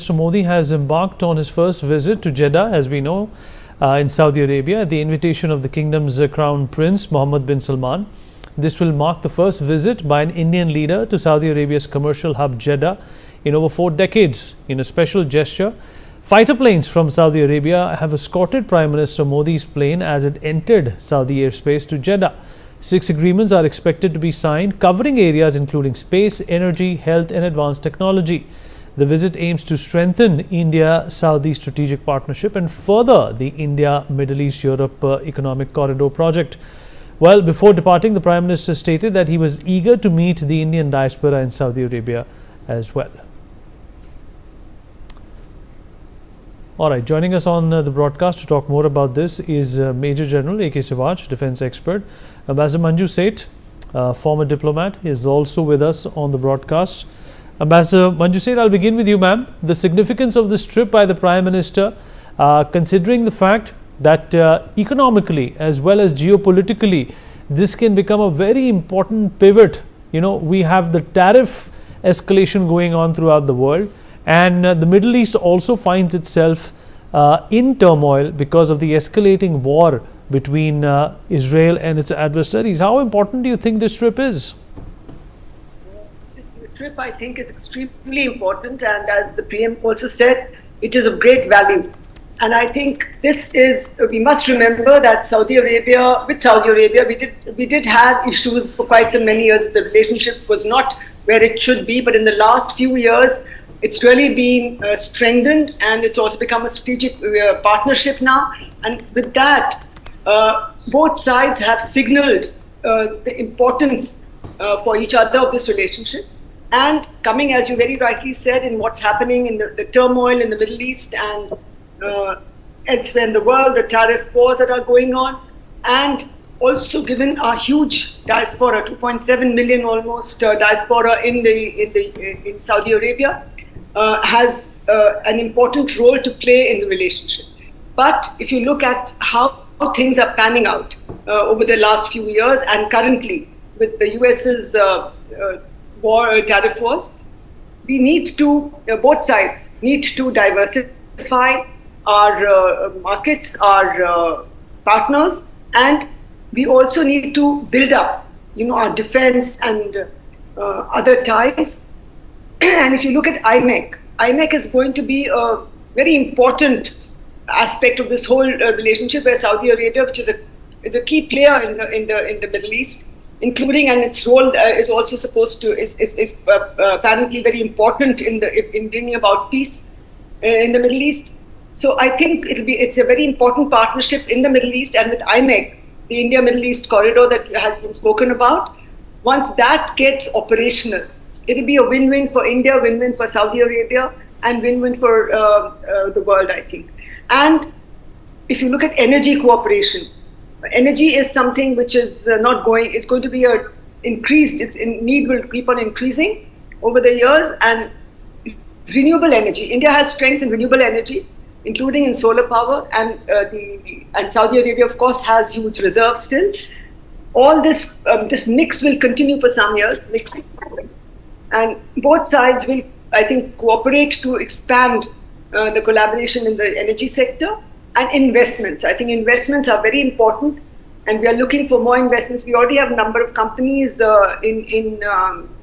Mr. Modi has embarked on his first visit to Jeddah, as we know, in Saudi Arabia, at the invitation of the kingdom's Crown Prince Mohammed bin Salman. This will mark the first visit by an Indian leader to Saudi Arabia's commercial hub Jeddah in over 4 decades. In a special gesture, fighter planes from Saudi Arabia have escorted Prime Minister Modi's plane as it entered Saudi airspace to Jeddah. 6 agreements are expected to be signed, covering areas including space, energy, health and advanced technology. The visit aims to strengthen India-Saudi strategic partnership and further the India-Middle East-Europe Economic Corridor project. Well, before departing, the Prime Minister stated that he was eager to meet the Indian diaspora in Saudi Arabia as well. All right, joining us on the broadcast to talk more about this is Major General A.K. Sivaj, defense expert. Ambassador Manju Seth, former diplomat, is also with us on the broadcast. Ambassador Manju Seth, I'll begin with you, ma'am. The significance of this trip by the Prime Minister, considering the fact that economically as well as geopolitically, this can become a very important pivot. You know, we have the tariff escalation going on throughout the world, and the Middle East also finds itself in turmoil because of the escalating war between Israel and its adversaries. How important do you think this trip is? The trip, I think, is extremely important, and as the PM also said, it is of great value. And I think this is, we must remember that with Saudi Arabia, we did have issues for quite so many years. The relationship was not where it should be, but in the last few years, it's really been strengthened, and it's also become a strategic partnership now. And with that, both sides have signaled the importance for each other of this relationship. And coming, as you very rightly said, in what's happening in the turmoil in the Middle East and elsewhere in the world, the tariff wars that are going on, and also given our huge diaspora, 2.7 million almost diaspora in Saudi Arabia, has an important role to play in the relationship. But if you look at how things are panning out over the last few years and currently with the US's tariff wars, we need to, both sides need to diversify our markets, our partners, and we also need to build up, our defense and other ties. And if you look at IMEC is going to be a very important aspect of this whole relationship, where Saudi Arabia, which is a key player in the Middle East, including, and its role is also is apparently very important in bringing about peace in the Middle East. So I think it's a very important partnership in the Middle East, and with IMEC, the India-Middle East corridor that has been spoken about, once that gets operational, it will be a win-win for India, win-win for Saudi Arabia, and win-win for the world, I think. And if you look at energy cooperation, energy is something which is it's going to be increased, its need will keep on increasing over the years, and renewable energy. India has strength in renewable energy, including in solar power, and Saudi Arabia, of course, has huge reserves still. All this mix will continue for some years, and both sides will, I think, cooperate to expand the collaboration in the energy sector and investments. I think investments are very important, and we are looking for more investments. We already have a number of companies in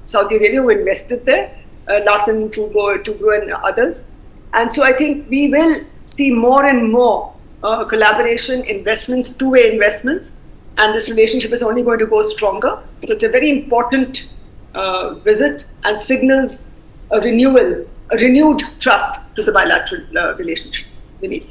Saudi Arabia who invested there, Larsen, Tubro and others. And so I think we will see more and more collaboration, investments, two-way investments, and this relationship is only going to go stronger. So it's a very important visit and signals a renewed trust to the bilateral relationship we need.